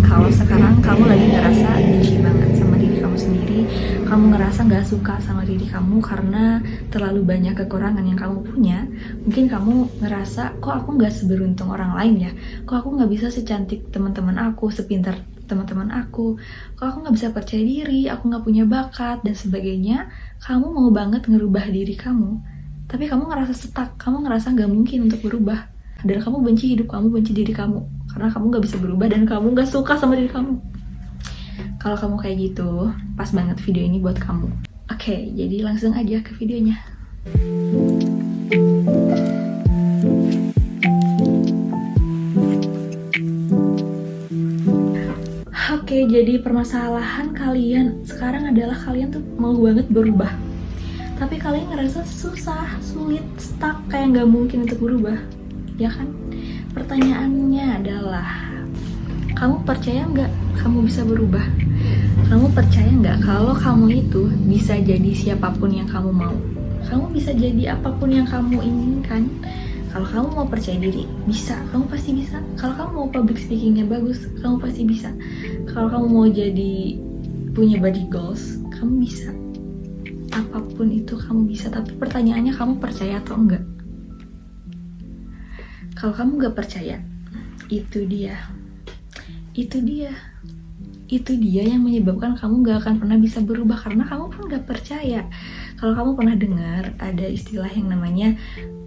kalau sekarang kamu lagi ngerasa benci banget sama diri kamu sendiri, kamu ngerasa gak suka sama diri kamu karena terlalu banyak kekurangan yang kamu punya. Mungkin kamu ngerasa, kok aku gak seberuntung orang lain ya, kok aku gak bisa secantik teman-teman aku, sepintar teman-teman aku, kok aku gak bisa percaya diri, aku gak punya bakat dan sebagainya. Kamu mau banget ngerubah diri kamu, tapi kamu ngerasa stuck, kamu ngerasa gak mungkin untuk berubah, dan kamu benci hidup kamu, benci diri kamu karena kamu gak bisa berubah dan kamu gak suka sama diri kamu. Kalau kamu kayak gitu, pas banget video ini buat kamu. Oke, jadi langsung aja ke videonya. Oke, jadi permasalahan kalian sekarang adalah kalian tuh mau banget berubah, tapi kalian ngerasa susah, sulit, stuck, kayak gak mungkin untuk berubah, ya kan? Pertanyaannya adalah, kamu percaya nggak kamu bisa berubah? Kamu percaya nggak kalau kamu itu bisa jadi siapapun yang kamu mau? Kamu bisa jadi apapun yang kamu inginkan. Kalau kamu mau percaya diri, bisa, kamu pasti bisa. Kalau kamu mau public speakingnya bagus, kamu pasti bisa. Kalau kamu mau jadi punya body goals, kamu bisa. Apapun itu kamu bisa, tapi pertanyaannya kamu percaya atau enggak? Kalau kamu gak percaya, itu dia yang menyebabkan kamu gak akan pernah bisa berubah, karena kamu pun gak percaya. Kalau kamu pernah dengar ada istilah yang namanya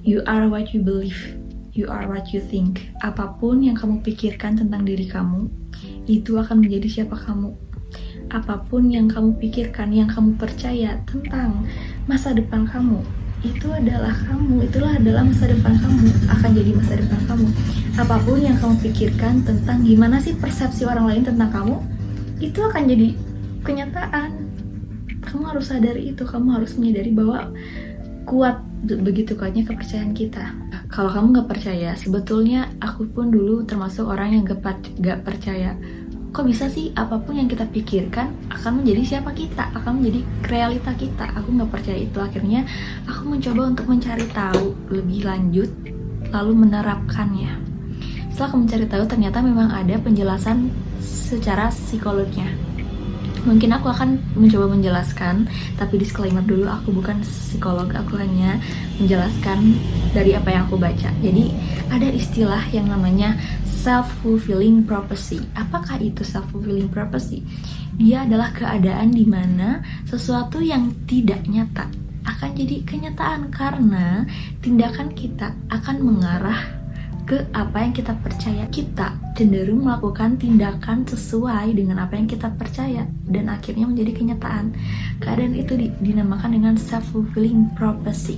you are what you believe, you are what you think. Apapun yang kamu pikirkan tentang diri kamu, itu akan menjadi siapa kamu. Apapun yang kamu pikirkan, yang kamu percaya tentang masa depan kamu, itu adalah kamu, itulah adalah masa depan kamu, akan jadi masa depan kamu. Apapun yang kamu pikirkan tentang gimana sih persepsi orang lain tentang kamu, itu akan jadi kenyataan. Kamu harus sadari itu, kamu harus menyadari bahwa begitu kuatnya kepercayaan kita. Kalau kamu gak percaya, sebetulnya aku pun dulu termasuk orang yang gak percaya. Kok bisa sih apapun yang kita pikirkan akan menjadi siapa kita, akan menjadi realita kita. Aku gak percaya itu. Akhirnya aku mencoba untuk mencari tahu lebih lanjut, lalu menerapkannya. Setelah aku mencari tahu, ternyata memang ada penjelasan secara psikolognya. Mungkin aku akan mencoba menjelaskan, tapi disclaimer dulu, aku bukan psikolog, aku hanya menjelaskan dari apa yang aku baca. Jadi ada istilah yang namanya self-fulfilling prophecy. Apakah itu self-fulfilling prophecy? Dia adalah keadaan di mana sesuatu yang tidak nyata akan jadi kenyataan karena tindakan kita akan mengarah ke apa yang kita percaya. Kita cenderung melakukan tindakan sesuai dengan apa yang kita percaya dan akhirnya menjadi kenyataan. Keadaan itu dinamakan dengan self-fulfilling prophecy.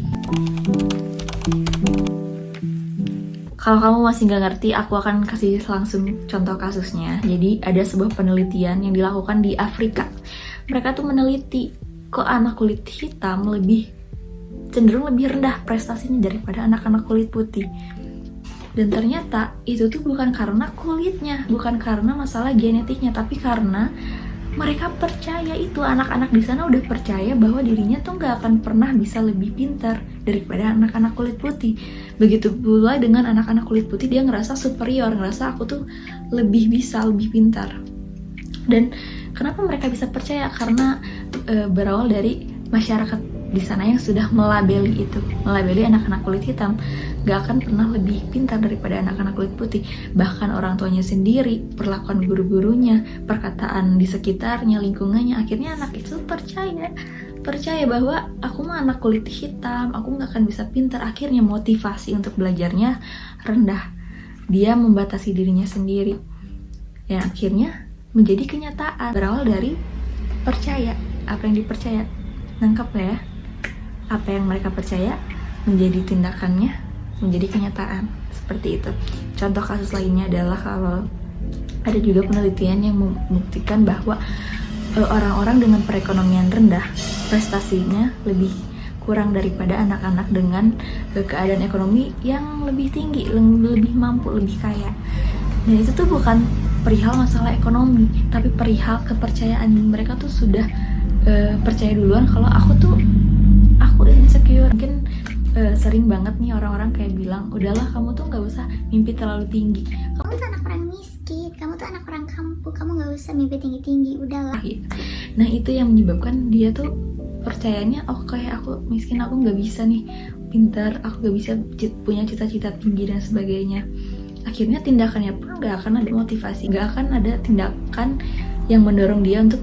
Kalau kamu masih nggak ngerti, aku akan kasih langsung contoh kasusnya. Jadi ada sebuah penelitian yang dilakukan di Afrika. Mereka tuh meneliti kok anak kulit hitam cenderung lebih rendah prestasinya daripada anak-anak kulit putih. Dan ternyata itu tuh bukan karena kulitnya, bukan karena masalah genetiknya, tapi karena mereka percaya itu. Anak-anak di sana udah percaya bahwa dirinya tuh nggak akan pernah bisa lebih pintar daripada anak-anak kulit putih. Begitu pula dengan anak-anak kulit putih, dia ngerasa superior, ngerasa aku tuh lebih bisa, lebih pintar. Dan kenapa mereka bisa percaya? Karena berawal dari masyarakat di sana yang sudah melabeli anak-anak kulit hitam gak akan pernah lebih pintar daripada anak-anak kulit putih. Bahkan orang tuanya sendiri, perlakuan guru-gurunya, perkataan di sekitarnya, lingkungannya, akhirnya anak itu percaya bahwa aku mah anak kulit hitam, aku gak akan bisa pintar. Akhirnya motivasi untuk belajarnya rendah, dia membatasi dirinya sendiri, ya akhirnya menjadi kenyataan. Berawal dari percaya, apa yang dipercaya. Nangkep gak ya? Apa yang mereka percaya menjadi tindakannya, menjadi kenyataan. Seperti itu. Contoh kasus lainnya adalah kalau ada juga penelitian yang membuktikan bahwa orang-orang dengan perekonomian rendah prestasinya lebih kurang daripada anak-anak dengan keadaan ekonomi yang lebih tinggi, lebih mampu, lebih kaya. Dan itu tuh bukan perihal masalah ekonomi, tapi perihal kepercayaan. Mereka tuh sudah percaya duluan kalau aku insecure. Mungkin sering banget nih orang-orang kayak bilang, udahlah kamu tuh gak usah mimpi terlalu tinggi, kamu tuh anak orang miskin, kamu tuh anak orang kampung, kamu nggak usah mimpi tinggi-tinggi, udahlah. Nah itu yang menyebabkan dia tuh percayanya, oh kayak aku miskin, aku nggak bisa nih pintar, aku nggak bisa punya cita-cita tinggi dan sebagainya. Akhirnya tindakannya pun nggak akan ada motivasi, nggak akan ada tindakan yang mendorong dia untuk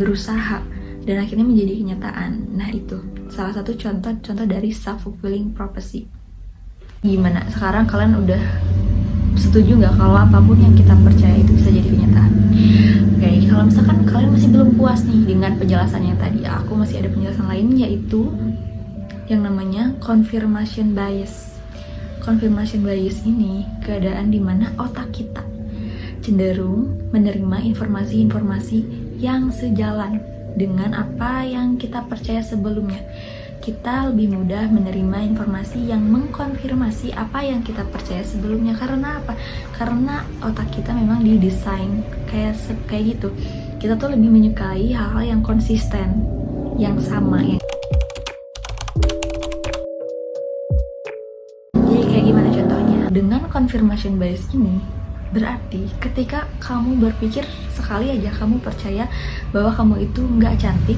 berusaha dan akhirnya menjadi kenyataan. Nah itu salah satu contoh dari self-fulfilling prophecy. Gimana? Sekarang kalian udah setuju nggak kalau apapun yang kita percaya itu bisa jadi kenyataan? Oke, kalau misalkan kalian masih belum puas nih dengan penjelasannya tadi, aku masih ada penjelasan lain, yaitu yang namanya confirmation bias. Confirmation bias ini keadaan dimana otak kita cenderung menerima informasi-informasi yang sejalan dengan apa yang kita percaya sebelumnya. Kita lebih mudah menerima informasi yang mengkonfirmasi apa yang kita percaya sebelumnya. Karena apa? Karena otak kita memang didesain kayak gitu. Kita tuh lebih menyukai hal-hal yang konsisten, yang sama ya. Jadi kayak gimana contohnya? Dengan confirmation bias ini, berarti ketika kamu berpikir sekali aja kamu percaya bahwa kamu itu nggak cantik,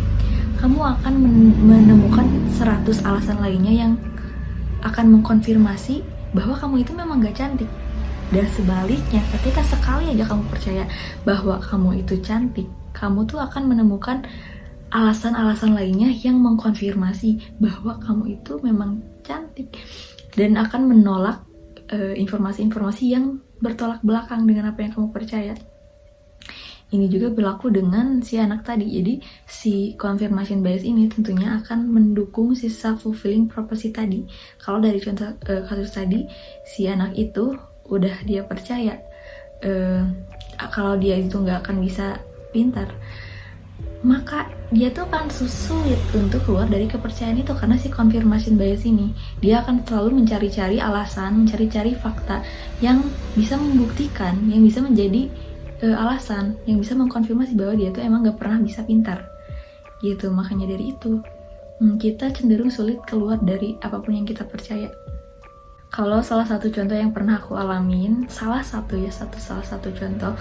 kamu akan menemukan 100 alasan lainnya yang akan mengkonfirmasi bahwa kamu itu memang gak cantik. Dan sebaliknya, ketika sekali aja kamu percaya bahwa kamu itu cantik, kamu tuh akan menemukan alasan-alasan lainnya yang mengkonfirmasi bahwa kamu itu memang cantik, dan akan menolak informasi-informasi yang bertolak belakang dengan apa yang kamu percaya. Ini juga berlaku dengan si anak tadi. Jadi si confirmation bias ini tentunya akan mendukung si self-fulfilling prophecy tadi. Kalau dari contoh kasus tadi, si anak itu udah dia percaya kalau dia itu nggak akan bisa pintar, maka dia tuh akan sulit untuk keluar dari kepercayaan itu karena si confirmation bias ini. Dia akan selalu mencari-cari alasan, mencari-cari fakta yang bisa membuktikan, yang bisa menjadi alasan yang bisa mengkonfirmasi bahwa dia tuh emang gak pernah bisa pintar gitu. Makanya dari itu kita cenderung sulit keluar dari apapun yang kita percaya. Kalau salah satu contoh yang pernah aku alamin, salah satu contoh,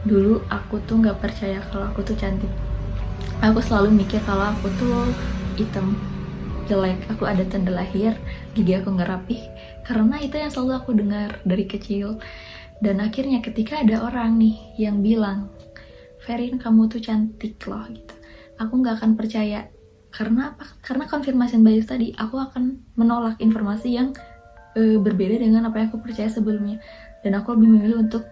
dulu aku tuh gak percaya kalau aku tuh cantik. Aku selalu mikir kalau aku tuh hitam, jelek, aku ada tanda lahir, gigi aku gak rapih, karena itu yang selalu aku dengar dari kecil. Dan akhirnya ketika ada orang nih yang bilang, Ferin kamu tuh cantik loh gitu, aku gak akan percaya. Karena apa? Karena confirmation bias tadi, aku akan menolak informasi yang berbeda dengan apa yang aku percaya sebelumnya. Dan aku lebih memilih untuk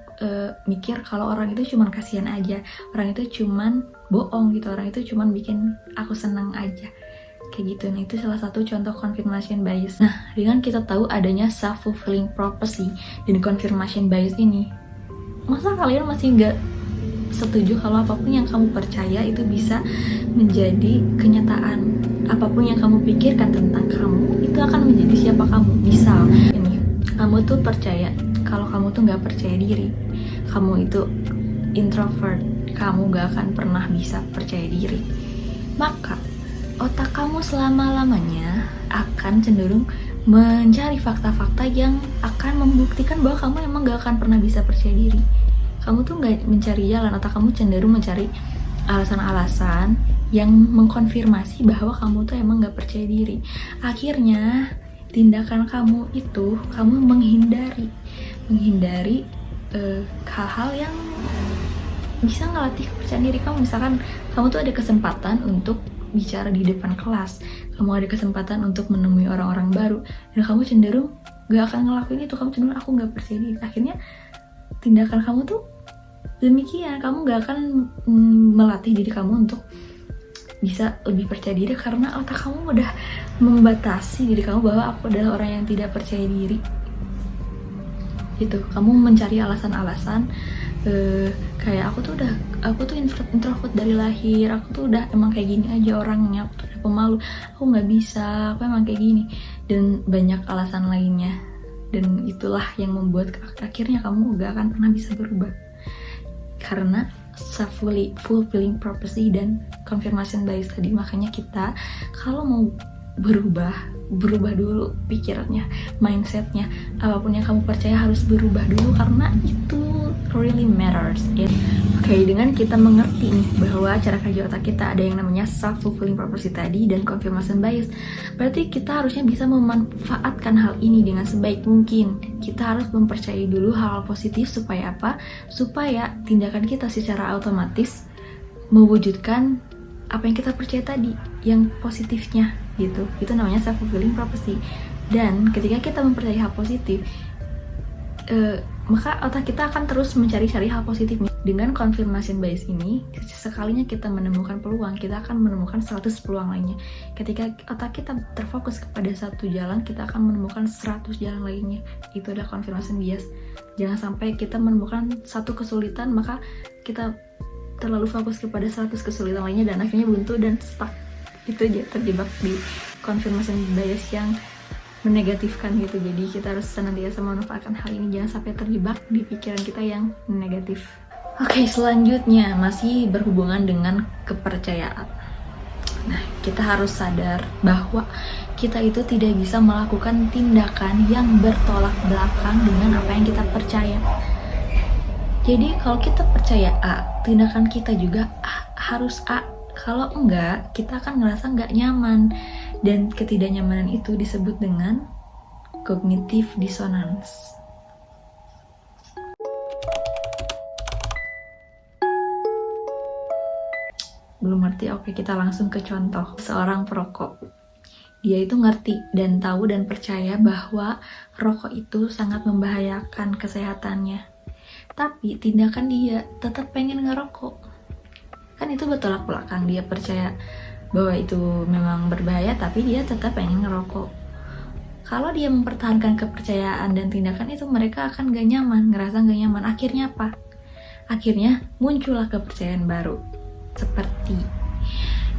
mikir kalau orang itu cuman kasihan aja, orang itu cuman bohong gitu, orang itu cuman bikin aku senang aja, kayak gitu. Nah itu salah satu contoh confirmation bias. Nah dengan kita tahu adanya self-fulfilling prophecy dan confirmation bias ini, masa kalian masih nggak setuju kalau apapun yang kamu percaya itu bisa menjadi kenyataan? Apapun yang kamu pikirkan tentang kamu itu akan menjadi siapa kamu. Misal ini, kamu tuh percaya kalau kamu tuh nggak percaya diri, kamu itu introvert, kamu gak akan pernah bisa percaya diri, maka otak kamu selama-lamanya akan cenderung mencari fakta-fakta yang akan membuktikan bahwa kamu emang gak akan pernah bisa percaya diri. Kamu tuh gak mencari jalan, otak kamu cenderung mencari alasan-alasan yang mengkonfirmasi bahwa kamu tuh emang gak percaya diri. Akhirnya tindakan kamu itu, kamu menghindari hal-hal yang bisa ngelatih kepercayaan diri kamu. Misalkan kamu tuh ada kesempatan untuk bicara di depan kelas, kamu ada kesempatan untuk menemui orang-orang baru, dan kamu cenderung gak akan ngelakuin itu. Kamu cenderung aku gak percaya diri. Akhirnya tindakan kamu tuh demikian. Kamu gak akan melatih diri kamu untuk bisa lebih percaya diri karena otak kamu udah membatasi diri kamu bahwa aku adalah orang yang tidak percaya diri gitu. Kamu mencari alasan-alasan kayak aku tuh introvert dari lahir, aku tuh udah emang kayak gini aja orangnya, aku tuh udah pemalu, aku nggak bisa, aku emang kayak gini, dan banyak alasan lainnya. Dan itulah yang membuat akhirnya kamu gak akan pernah bisa berubah karena self-fulfilling prophecy dan confirmation bias tadi. Makanya kita kalau mau berubah dulu pikirannya, mindsetnya. Apapun yang kamu percaya harus berubah dulu karena itu really matters ya. Oke, dengan kita mengerti nih bahwa cara kerja otak kita ada yang namanya self-fulfilling prophecy tadi dan confirmation bias, berarti kita harusnya bisa memanfaatkan hal ini dengan sebaik mungkin. Kita harus mempercayai dulu hal positif supaya apa? Supaya tindakan kita secara otomatis mewujudkan apa yang kita percaya tadi, yang positifnya gitu. Itu namanya self-fulfilling prophecy. Dan ketika kita mempercayai hal positif, maka otak kita akan terus mencari-cari hal positif. Dengan confirmation bias ini, sekalinya kita menemukan peluang, kita akan menemukan 100 peluang lainnya. Ketika otak kita terfokus kepada satu jalan, kita akan menemukan 100 jalan lainnya. Itu adalah confirmation bias. Jangan sampai kita menemukan satu kesulitan, maka kita terlalu fokus kepada 100 kesulitan lainnya dan akhirnya buntu dan stuck. Itu aja, terjebak di confirmation bias yang menegatifkan gitu. Jadi kita harus senantiasa memanfaatkan hal ini, jangan sampai terjebak di pikiran kita yang negatif. Oke, selanjutnya masih berhubungan dengan kepercayaan. Nah, kita harus sadar bahwa kita itu tidak bisa melakukan tindakan yang bertolak belakang dengan apa yang kita percaya. Jadi kalau kita percaya A, tindakan kita juga harus A. Kalau enggak, kita akan ngerasa nggak nyaman. Dan ketidaknyamanan itu disebut dengan cognitive dissonance. Belum ngerti? Oke, kita langsung ke contoh. Seorang perokok. Dia itu ngerti dan tahu dan percaya bahwa rokok itu sangat membahayakan kesehatannya. Tapi tindakan dia tetap pengen ngerokok. Kan itu bertolak belakang. Dia percaya bahwa itu memang berbahaya, tapi dia tetap pengen ngerokok. Kalau dia mempertahankan kepercayaan dan tindakan itu, mereka akan gak nyaman, ngerasa gak nyaman. Akhirnya apa? Akhirnya muncullah kepercayaan baru. Seperti,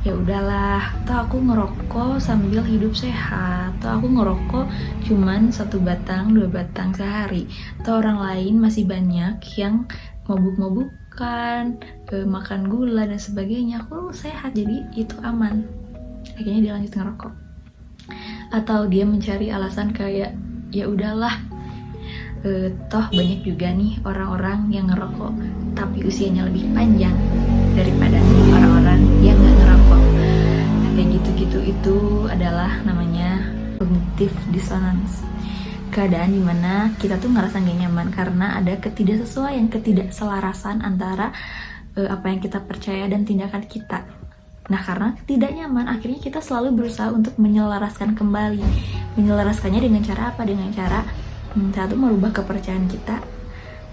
ya udahlah, atau aku ngerokok sambil hidup sehat, atau aku ngerokok cuman 1 batang, 2 batang sehari, atau orang lain masih banyak yang mabuk-mabukan, makan gula dan sebagainya, aku sehat jadi itu aman. Akhirnya dia lanjut ngerokok. Atau dia mencari alasan kayak, ya udahlah, toh banyak juga nih orang-orang yang ngerokok tapi usianya lebih panjang daripada orang-orang yang nggak ngerokok. Kayak gitu-gitu, itu adalah namanya cognitive dissonance. Keadaan dimana kita tuh ngerasa gak nyaman karena ada ketidaksesuaian, ketidakselarasan antara apa yang kita percaya dan tindakan kita. Nah, karena tidak nyaman, akhirnya kita selalu berusaha untuk menyelaraskan kembali. Menyelaraskannya dengan cara apa? Dengan cara 1, merubah kepercayaan kita,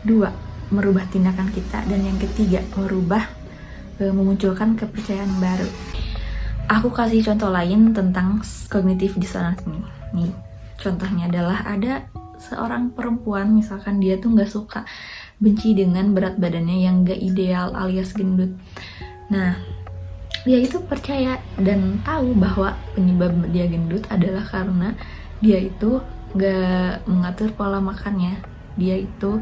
2, merubah tindakan kita, dan yang ketiga, memunculkan kepercayaan baru. Aku kasih contoh lain tentang cognitive dissonance ini. Nih, contohnya adalah ada seorang perempuan, misalkan dia tuh gak suka, benci dengan berat badannya yang gak ideal alias gendut. Nah, dia itu percaya dan tahu bahwa penyebab dia gendut adalah karena dia itu gak mengatur pola makannya. Dia itu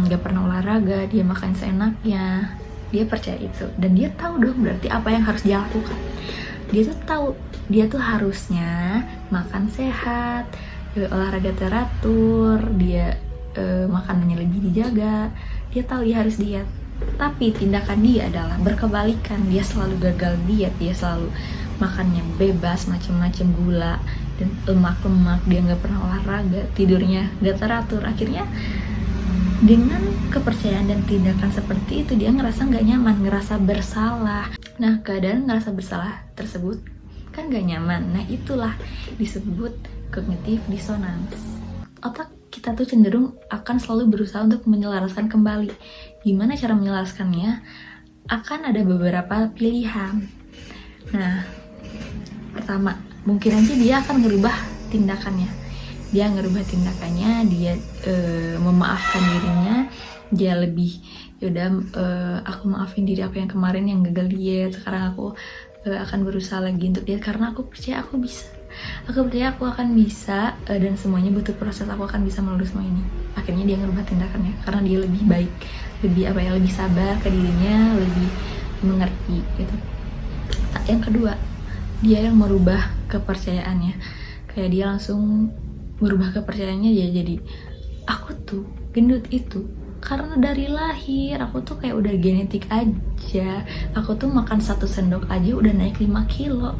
gak pernah olahraga, dia makan seenaknya. Dia percaya itu, dan dia tahu dong berarti apa yang harus dia lakukan. Dia tuh tahu, dia tuh harusnya makan sehat, olahraga teratur, dia makanannya lebih dijaga. Dia tahu dia harus diet, tapi tindakan dia adalah berkebalikan. Dia selalu gagal diet, dia selalu makannya bebas, macam-macam gula dan lemak-lemak. Dia nggak pernah olahraga, tidurnya nggak teratur. Akhirnya dengan kepercayaan dan tindakan seperti itu, dia ngerasa nggak nyaman, ngerasa bersalah. Nah, keadaan ngerasa bersalah tersebut kan nggak nyaman. Nah, itulah disebut cognitive dissonance. Otak kita tuh cenderung akan selalu berusaha untuk menyelaraskan kembali. Gimana cara menyelaraskannya? Akan ada beberapa pilihan. Nah, pertama, mungkin aja dia akan ngerubah tindakannya. Dia ngerubah tindakannya, dia memaafkan dirinya, dia lebih, yaudah aku maafin diri aku yang kemarin yang gagal diet, sekarang aku akan berusaha lagi untuk diet karena aku percaya aku bisa. Aku percaya aku akan bisa, dan semuanya butuh proses, aku akan bisa melalui semua ini. Akhirnya dia ngerubah tindakannya karena dia lebih baik, lebih sabar ke dirinya, lebih mengerti gitu. Yang kedua, dia yang merubah kepercayaannya. Kayak dia langsung merubah kepercayaannya jadi aku tuh gendut itu karena dari lahir aku tuh kayak udah genetik aja. Aku tuh makan 1 sendok aja udah naik 5 kilo.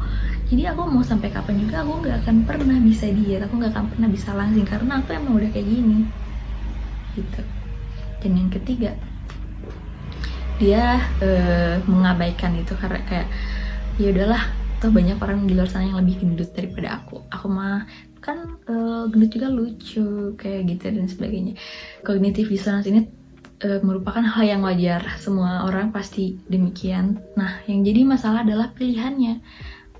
Jadi aku mau sampai kapan juga aku gak akan pernah bisa diet, aku gak akan pernah bisa langsing karena aku emang udah kayak gini gitu. Dan yang ketiga, dia mengabaikan itu karena kayak ya udahlah, toh banyak orang di luar sana yang lebih gendut daripada aku mah kan gendut juga lucu kayak gitu dan sebagainya. Cognitive dissonance ini merupakan hal yang wajar, semua orang pasti demikian. Nah, yang jadi masalah adalah pilihannya.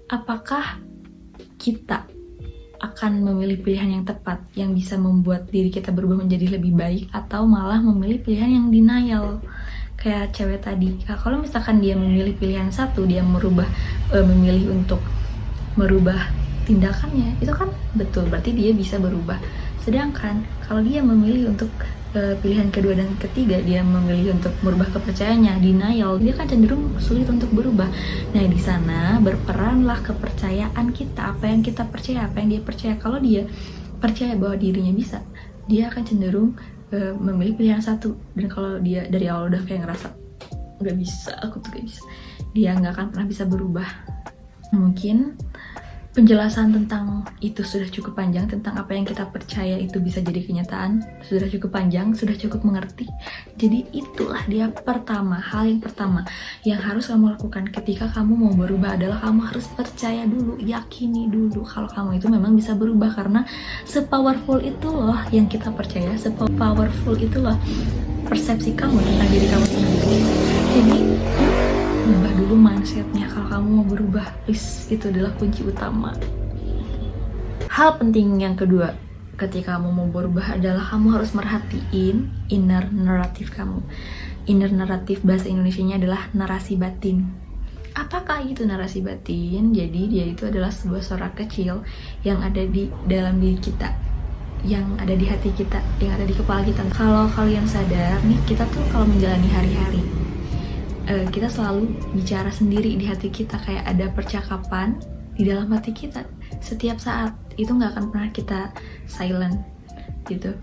Apakah kita akan memilih pilihan yang tepat yang bisa membuat diri kita berubah menjadi lebih baik, atau malah memilih pilihan yang denial kayak cewek tadi. Kalau misalkan dia memilih pilihan satu, dia memilih untuk merubah tindakannya, itu kan betul, berarti dia bisa berubah. Sedangkan kalau dia memilih untuk pilihan kedua dan ketiga, dia memilih untuk merubah kepercayaannya, denial, dia kan cenderung sulit untuk berubah. Nah, di sana berperanlah kepercayaan kita, apa yang kita percaya, apa yang dia percaya. Kalau dia percaya bahwa dirinya bisa, dia akan cenderung memilih pilihan satu. Dan kalau dia dari awal udah kayak ngerasa gak bisa, aku tuh gak bisa, dia gak akan pernah bisa berubah. Mungkin penjelasan tentang itu sudah cukup panjang, tentang apa yang kita percaya itu bisa jadi kenyataan, sudah cukup panjang, sudah cukup mengerti. Jadi itulah dia hal yang pertama yang harus kamu lakukan ketika kamu mau berubah adalah kamu harus percaya dulu, yakini dulu kalau kamu itu memang bisa berubah. Karena sepowerful itu loh yang kita percaya, sepowerful itu loh persepsi kamu tentang diri kamu sendiri. Jadi ubah dulu mindsetnya kalau kamu mau berubah, please, itu adalah kunci utama. Hal penting yang kedua ketika kamu mau berubah adalah kamu harus merhatiin inner narrative kamu. Inner narrative bahasa Indonesianya adalah narasi batin. Apakah itu narasi batin? Jadi dia itu adalah sebuah suara kecil yang ada di dalam diri kita, yang ada di hati kita, yang ada di kepala kita. Kalau kalian sadar nih, kita tuh kalau menjalani hari-hari, kita selalu bicara sendiri di hati kita, kayak ada percakapan di dalam hati kita setiap saat. Itu nggak akan pernah kita silent gitu.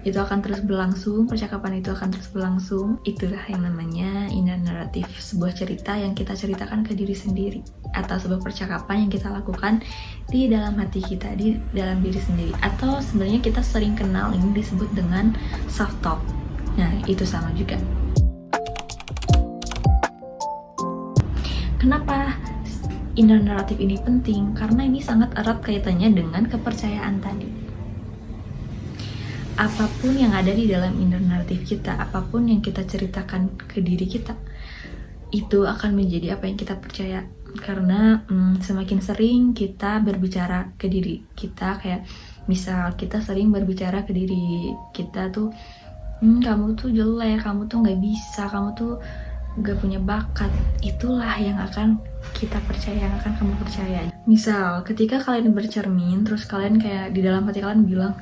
Itu akan terus berlangsung, percakapan itu akan terus berlangsung. Itulah yang namanya inner narrative, sebuah cerita yang kita ceritakan ke diri sendiri, atau sebuah percakapan yang kita lakukan di dalam hati kita, di dalam diri sendiri. Atau sebenarnya kita sering kenal ini disebut dengan self talk. Nah, itu sama juga. Kenapa inner narrative ini penting? Karena ini sangat erat kaitannya dengan kepercayaan tadi. Apapun yang ada di dalam inner narrative kita, apapun yang kita ceritakan ke diri kita, itu akan menjadi apa yang kita percaya. Karena semakin sering kita berbicara ke diri kita, kayak misal kita sering berbicara ke diri kita tuh, kamu tuh jelek, kamu tuh gak bisa, kamu tuh gak punya bakat, itulah yang akan kita percaya, yang akan kamu percaya. Misal ketika kalian bercermin, terus kalian kayak di dalam hati kalian bilang,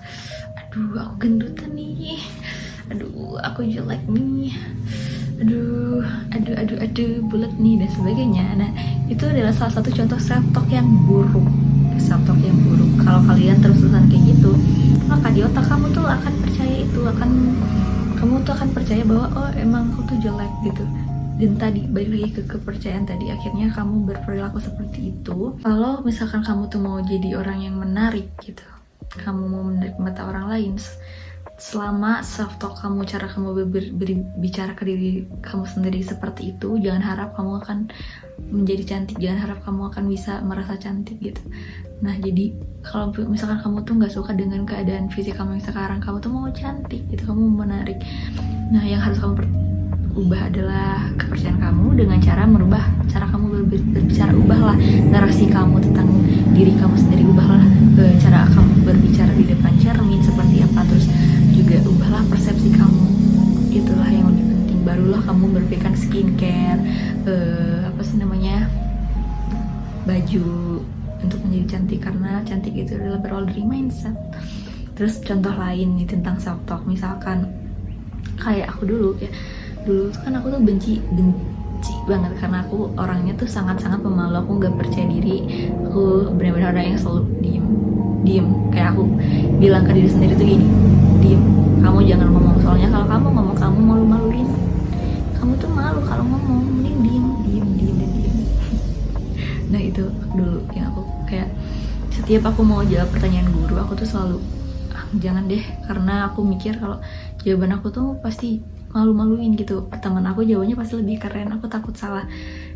aduh aku gendutan nih, aduh aku jelek nih, aduh bulat nih, dan sebagainya. Nah, itu adalah salah satu contoh self talk yang buruk. Kalau kalian terus-terusan kayak gitu, maka di otak kamu tuh akan percaya itu, kamu tuh akan percaya bahwa oh emang aku tuh jelek gitu. Dan tadi balik lagi ke kepercayaan tadi, akhirnya kamu berperilaku seperti itu. Kalau misalkan kamu tuh mau jadi orang yang menarik gitu, kamu mau menarik mata orang lain, selama self talk kamu, cara kamu berbicara ke diri kamu sendiri seperti itu, jangan harap kamu akan menjadi cantik, jangan harap kamu akan bisa merasa cantik gitu. Nah, jadi kalau misalkan kamu tuh nggak suka dengan keadaan fisik kamu yang sekarang, kamu tuh mau cantik gitu, kamu mau menarik. Nah, yang harus kamu ubah adalah kepercayaan kamu dengan cara merubah cara kamu berbicara. Ubahlah narasi kamu tentang diri kamu sendiri, ubahlah cara kamu berbicara di depan cermin seperti apa, terus juga ubahlah persepsi kamu. Itulah yang lebih penting. Barulah kamu berpikir skincare, baju untuk menjadi cantik, karena cantik itu adalah berawal dari mindset. Terus contoh lain nih tentang self talk, misalkan kayak aku dulu tuh kan aku tuh benci banget karena aku orangnya tuh sangat-sangat pemalu, aku nggak percaya diri, aku benar-benar orang yang selalu diem. Kayak aku bilang ke diri sendiri tuh gini, diem, kamu jangan ngomong, soalnya kalau kamu ngomong kamu malu-maluin, kamu tuh malu kalau ngomong, mending diem. Nah itu dulu yang aku kayak setiap aku mau jawab pertanyaan guru aku tuh selalu jangan deh, karena aku mikir kalau jawaban aku tuh pasti malu-maluin gitu, teman aku jawabannya pasti lebih keren, aku takut salah,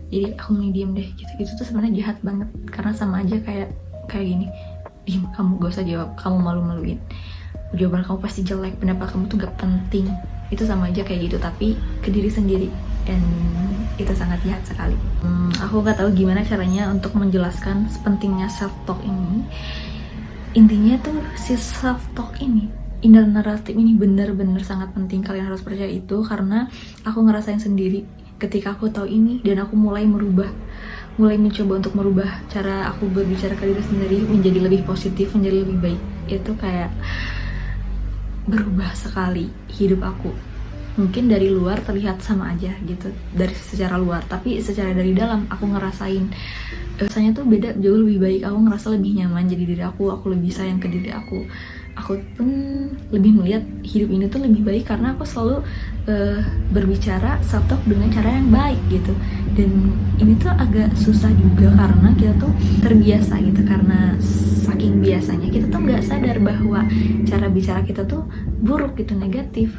jadi aku mending diem deh gitu. Itu tuh sebenarnya jahat banget karena sama aja kayak gini, diem, kamu gak usah jawab, kamu malu-maluin, jawaban kamu pasti jelek, pendapat kamu tuh gak penting. Itu sama aja kayak gitu tapi ke diri sendiri, dan itu sangat jahat sekali. Aku gak tahu gimana caranya untuk menjelaskan sepentingnya self talk ini. Intinya tuh si self talk ini, inner narrative ini bener-bener sangat penting, kalian harus percaya itu, karena aku ngerasain sendiri ketika aku tahu ini dan aku mulai mencoba untuk merubah cara aku berbicara ke diri sendiri menjadi lebih positif, menjadi lebih baik. Itu kayak berubah sekali hidup aku. Mungkin dari luar terlihat sama aja gitu, dari secara luar, tapi secara dari dalam aku ngerasain rasanya tuh beda, jauh lebih baik. Aku ngerasa lebih nyaman jadi diri aku lebih sayang ke diri aku pun lebih melihat hidup ini tuh lebih baik karena aku selalu berbicara self talk dengan cara yang baik gitu. Dan ini tuh agak susah juga karena kita tuh terbiasa gitu, karena saking biasanya kita tuh nggak sadar bahwa cara bicara kita tuh buruk gitu, negatif.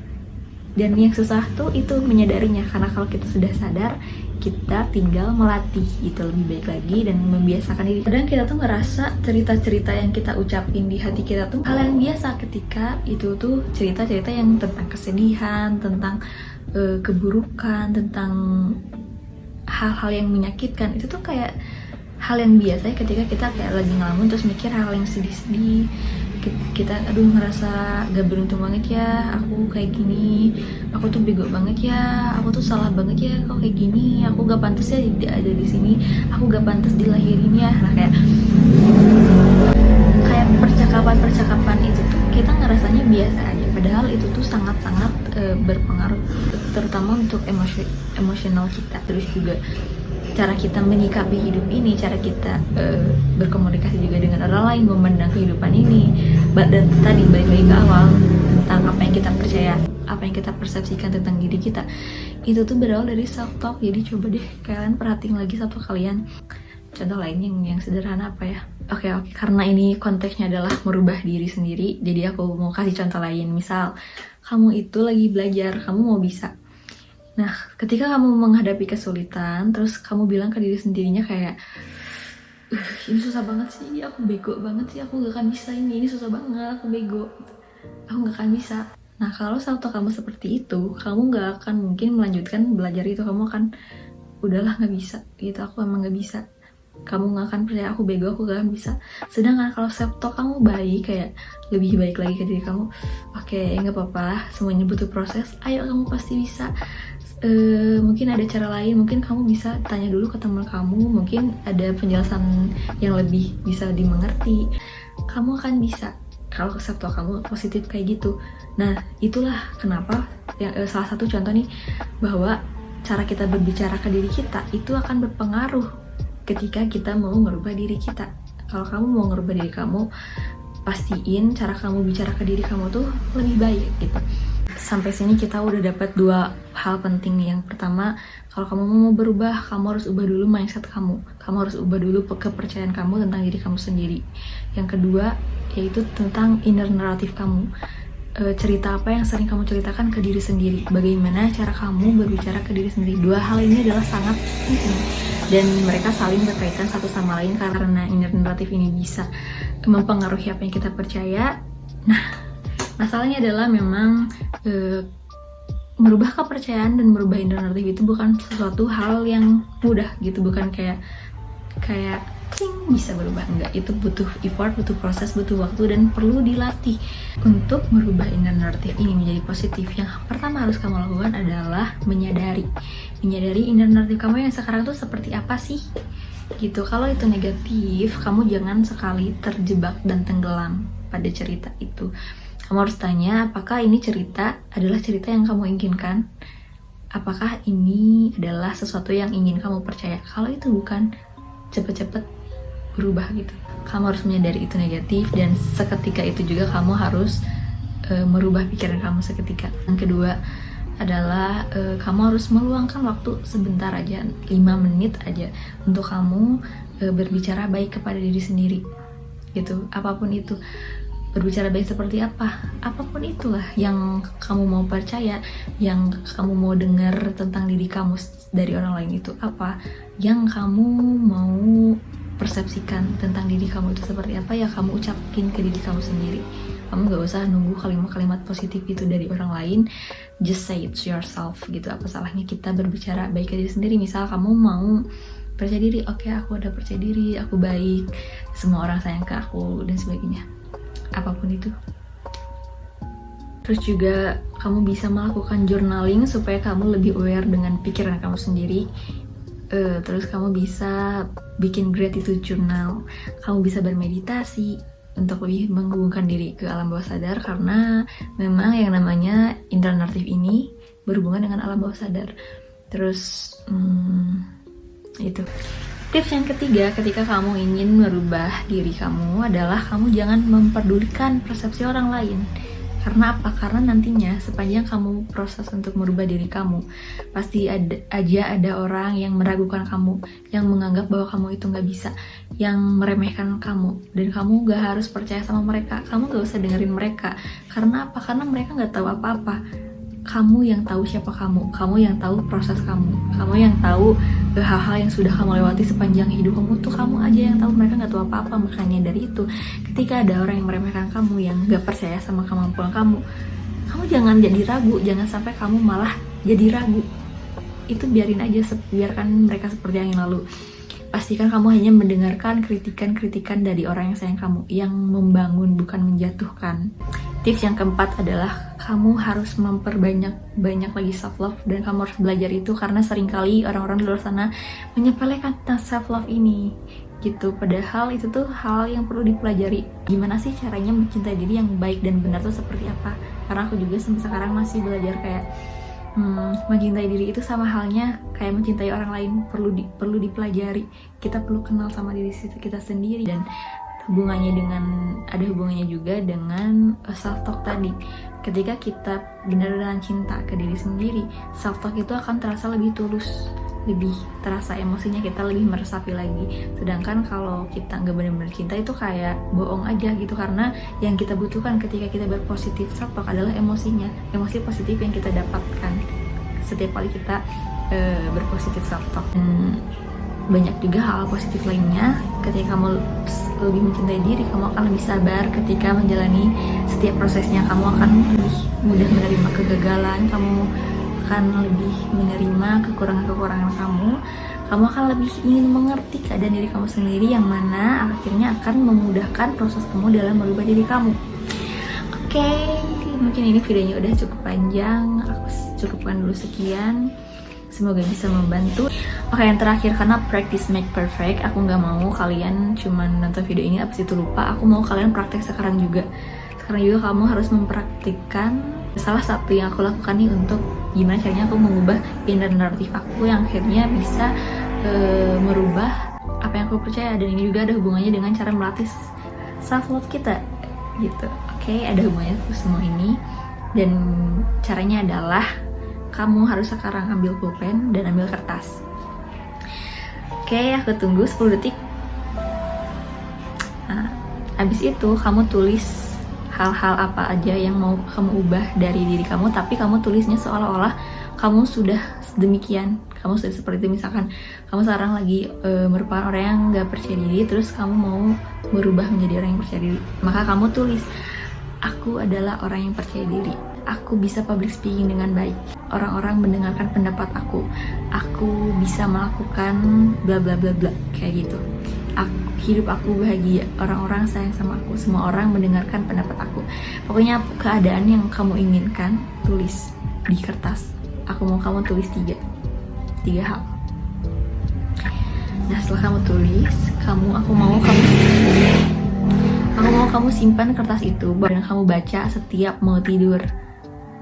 Dan yang susah tuh itu menyadarinya, karena kalau kita sudah sadar, kita tinggal melatih gitu lebih baik lagi dan membiasakan diri. Kadang kita tuh ngerasa cerita-cerita yang kita ucapin di hati kita tuh hal yang biasa, ketika itu tuh cerita-cerita yang tentang kesedihan, tentang keburukan, tentang hal-hal yang menyakitkan. Itu tuh kayak hal yang biasa ya, ketika kita kayak lagi ngelamun terus mikir hal yang sedih-sedih, kita aduh ngerasa gak beruntung banget ya, aku kayak gini, aku tuh bego banget ya, aku tuh salah banget ya kok kayak gini, aku gak pantas ya ada di sini, aku gak pantas dilahirin ya. Nah kayak percakapan itu tuh kita ngerasanya biasa aja, padahal itu tuh sangat-sangat berpengaruh, terutama untuk emosional kita. Terus juga cara kita menyikapi hidup ini, cara kita berkomunikasi juga dengan orang lain, memandang kehidupan ini. Dan tadi balik lagi ke awal tentang apa yang kita percaya, apa yang kita persepsikan tentang diri kita, itu tuh berawal dari self talk. Jadi coba deh kalian perhatiin lagi satu kalian. Contoh lain yang sederhana apa ya? Oke, karena ini konteksnya adalah merubah diri sendiri, jadi aku mau kasih contoh lain. Misal kamu itu lagi belajar, kamu mau bisa. Nah, ketika kamu menghadapi kesulitan, terus kamu bilang ke diri sendirinya kayak, ini susah banget sih, aku bego banget sih, aku gak akan bisa ini susah banget, aku bego, aku gak akan bisa. Nah, kalau self-talk kamu seperti itu, kamu gak akan mungkin melanjutkan belajar itu, kamu akan, udahlah gak bisa, gitu, aku emang gak bisa. Kamu gak akan percaya aku bego, aku gak akan bisa. Sedangkan kalau self-talk kamu baik, kayak lebih baik lagi ke diri kamu, oke, gak apa-apa, semuanya butuh proses, ayo kamu pasti bisa. Mungkin ada cara lain, mungkin kamu bisa tanya dulu ke teman kamu, mungkin ada penjelasan yang lebih bisa dimengerti, kamu akan bisa kalau self-talk kamu positif kayak gitu. Nah, itulah kenapa salah satu contoh nih, bahwa cara kita berbicara ke diri kita itu akan berpengaruh ketika kita mau ngerubah diri kita. Kalau kamu mau ngerubah diri kamu, pastiin cara kamu bicara ke diri kamu tuh lebih baik gitu. Sampai sini kita udah dapat 2 hal penting. Yang pertama, kalau kamu mau berubah, kamu harus ubah dulu mindset kamu. Kamu harus ubah dulu kepercayaan kamu tentang diri kamu sendiri. Yang kedua, yaitu tentang inner narrative kamu. Cerita apa yang sering kamu ceritakan ke diri sendiri. Bagaimana cara kamu berbicara ke diri sendiri. 2 hal ini adalah sangat penting. Dan mereka saling berkaitan satu sama lain, karena inner narrative ini bisa mempengaruhi apa yang kita percaya. Nah, masalahnya adalah memang merubah kepercayaan dan merubah inner narrative itu bukan sesuatu hal yang mudah gitu, bukan kayak bisa berubah, enggak. Itu butuh effort, butuh proses, butuh waktu, dan perlu dilatih. Untuk merubah inner narrative ini menjadi positif, yang pertama harus kamu lakukan adalah menyadari inner narrative kamu yang sekarang tuh seperti apa sih gitu. Kalau itu negatif, kamu jangan sekali terjebak dan tenggelam pada cerita itu. Kamu harus tanya, apakah ini cerita adalah cerita yang kamu inginkan? apakah ini adalah sesuatu yang ingin kamu percaya. Kalau itu bukan, cepet-cepet berubah gitu. Kamu harus menyadari itu negatif, dan seketika itu juga kamu harus merubah pikiran kamu seketika. Yang kedua adalah kamu harus meluangkan waktu sebentar aja, 5 menit aja, untuk kamu berbicara baik kepada diri sendiri gitu. Apapun itu, berbicara baik seperti apa, apapun itulah yang kamu mau percaya, yang kamu mau dengar tentang diri kamu dari orang lain, itu apa yang kamu mau persepsikan tentang diri kamu itu seperti apa, ya kamu ucapin ke diri kamu sendiri. Kamu gak usah nunggu kalimat-kalimat positif itu dari orang lain, just say it to yourself gitu. Apa salahnya kita berbicara baik ke diri sendiri? Misal kamu mau percaya diri, oke, aku udah percaya diri, aku baik, semua orang sayang ke aku, dan sebagainya. Apapun itu. Terus juga kamu bisa melakukan journaling supaya kamu lebih aware dengan pikiran kamu sendiri. Terus kamu bisa bikin gratitude journal, kamu bisa bermeditasi untuk lebih menghubungkan diri ke alam bawah sadar, karena memang yang namanya indera narratif ini berhubungan dengan alam bawah sadar. Terus itu. Tips yang ketiga ketika kamu ingin merubah diri kamu adalah kamu jangan memperdulikan persepsi orang lain. Karena apa? Karena nantinya sepanjang kamu proses untuk merubah diri kamu, pasti ada orang yang meragukan kamu, yang menganggap bahwa kamu itu nggak bisa, yang meremehkan kamu, dan kamu nggak harus percaya sama mereka. Kamu nggak usah dengerin mereka. Karena apa? Karena mereka nggak tahu apa-apa. Kamu yang tahu siapa kamu yang tahu proses kamu yang tahu hal-hal yang sudah kamu lewati sepanjang hidup kamu, tuh kamu aja yang tahu, mereka nggak tahu apa-apa. Makanya dari itu, ketika ada orang yang meremehkan kamu, yang nggak percaya sama kemampuan kamu jangan jadi ragu, jangan sampai kamu malah jadi ragu. Itu biarin aja, biarkan mereka seperti yang lalu. Pastikan kamu hanya mendengarkan kritikan-kritikan dari orang yang sayang kamu, yang membangun bukan menjatuhkan. Tips yang keempat adalah kamu harus memperbanyak lagi self love, dan kamu harus belajar itu, karena seringkali orang-orang di luar sana menyepelekan tentang self love ini gitu. Padahal itu tuh hal yang perlu dipelajari. Gimana sih caranya mencintai diri yang baik dan benar tuh seperti apa? Karena aku juga sampai sekarang masih belajar kayak mencintai diri itu sama halnya kayak mencintai orang lain, perlu dipelajari. Kita perlu kenal sama diri kita sendiri, dan ada hubungannya juga dengan self talk tadi. Ketika kita benar-benar cinta ke diri sendiri, self talk itu akan terasa lebih tulus, lebih terasa emosinya kita lebih meresapi lagi. Sedangkan kalau kita nggak benar-benar cinta, itu kayak bohong aja gitu. Karena yang kita butuhkan ketika kita berpositif self talk adalah emosinya, emosi positif yang kita dapatkan setiap kali kita berpositif self talk. Banyak juga hal positif lainnya. Ketika kamu lebih mencintai diri, kamu akan lebih sabar ketika menjalani setiap prosesnya. Kamu akan lebih mudah menerima kegagalan, kamu akan lebih menerima kekurangan-kekurangan kamu akan lebih ingin mengerti keadaan diri kamu sendiri, yang mana akhirnya akan memudahkan proses kamu dalam merubah diri kamu. Oke, mungkin ini videonya udah cukup panjang, aku cukupkan dulu sekian. Semoga bisa membantu. Oke, yang terakhir, karena practice make perfect, aku nggak mau kalian cuman nonton video ini abis itu lupa. Aku mau kalian praktek sekarang juga. Sekarang juga kamu harus mempraktikkan. Salah satu yang aku lakukan nih untuk gimana caranya aku mengubah inner narrative aku, yang akhirnya bisa merubah apa yang aku percaya. Dan ini juga ada hubungannya dengan cara melatih self love kita gitu. Oke, ada hubungannya semua ini. Dan caranya adalah kamu harus sekarang ambil pulpen dan ambil kertas. Oke, aku tunggu 10 detik. Nah, habis itu kamu tulis hal-hal apa aja yang mau kamu ubah dari diri kamu, tapi kamu tulisnya seolah-olah kamu sudah demikian. Kamu sudah seperti itu. Misalkan kamu sekarang lagi merupakan orang yang gak percaya diri, terus kamu mau berubah menjadi orang yang percaya diri. Maka kamu tulis, aku adalah orang yang percaya diri. Aku bisa public speaking dengan baik. Orang-orang mendengarkan pendapat aku. Aku bisa melakukan bla bla bla bla, kayak gitu. Hidup aku bahagia. Orang-orang sayang sama aku. Semua orang mendengarkan pendapat aku. Pokoknya keadaan yang kamu inginkan, tulis di kertas. Aku mau kamu tulis tiga hal. Nah, setelah kamu tulis, aku mau kamu simpan kertas itu, dan kamu baca setiap mau tidur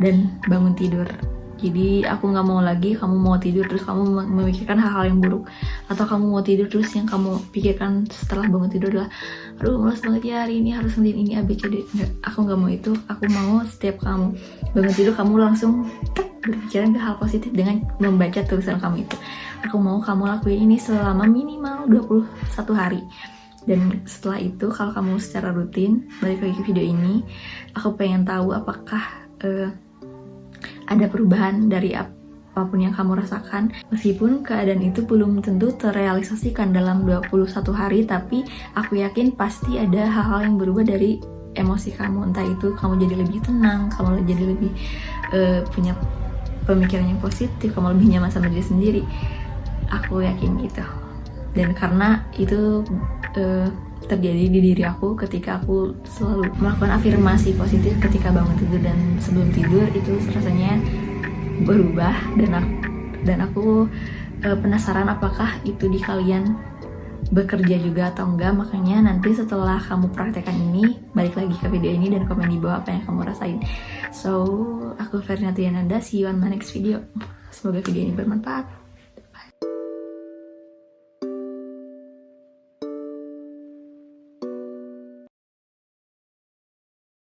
dan bangun tidur Jadi aku nggak mau lagi kamu mau tidur terus kamu memikirkan hal-hal yang buruk, atau kamu mau tidur terus yang kamu pikirkan setelah bangun tidur adalah aduh malas banget ya hari ini harus ngerjain ini ABCD. Enggak, aku nggak mau itu. Aku mau setiap kamu bangun tidur kamu langsung berpikiran ke hal positif dengan membaca tulisan kamu itu. Aku mau kamu lakuin ini selama minimal 21 hari. Dan setelah itu kalau kamu secara rutin, balik lagi ke video ini, aku pengen tahu apakah ada perubahan dari apapun yang kamu rasakan. Meskipun keadaan itu belum tentu terrealisasikan dalam 21 hari, tapi aku yakin pasti ada hal-hal yang berubah dari emosi kamu. Entah itu kamu jadi lebih tenang, kamu jadi lebih punya pemikiran yang positif, kamu lebih nyaman sama diri sendiri. Aku yakin gitu. Dan karena itu terjadi di diri aku ketika aku selalu melakukan afirmasi positif ketika bangun tidur dan sebelum tidur, itu rasanya berubah. Dan aku penasaran apakah itu di kalian bekerja juga atau enggak. Makanya nanti setelah kamu praktekkan ini, balik lagi ke video ini dan komen di bawah apa yang kamu rasain. So, aku Fernanda Triananda, see you on my next video. Semoga video ini bermanfaat.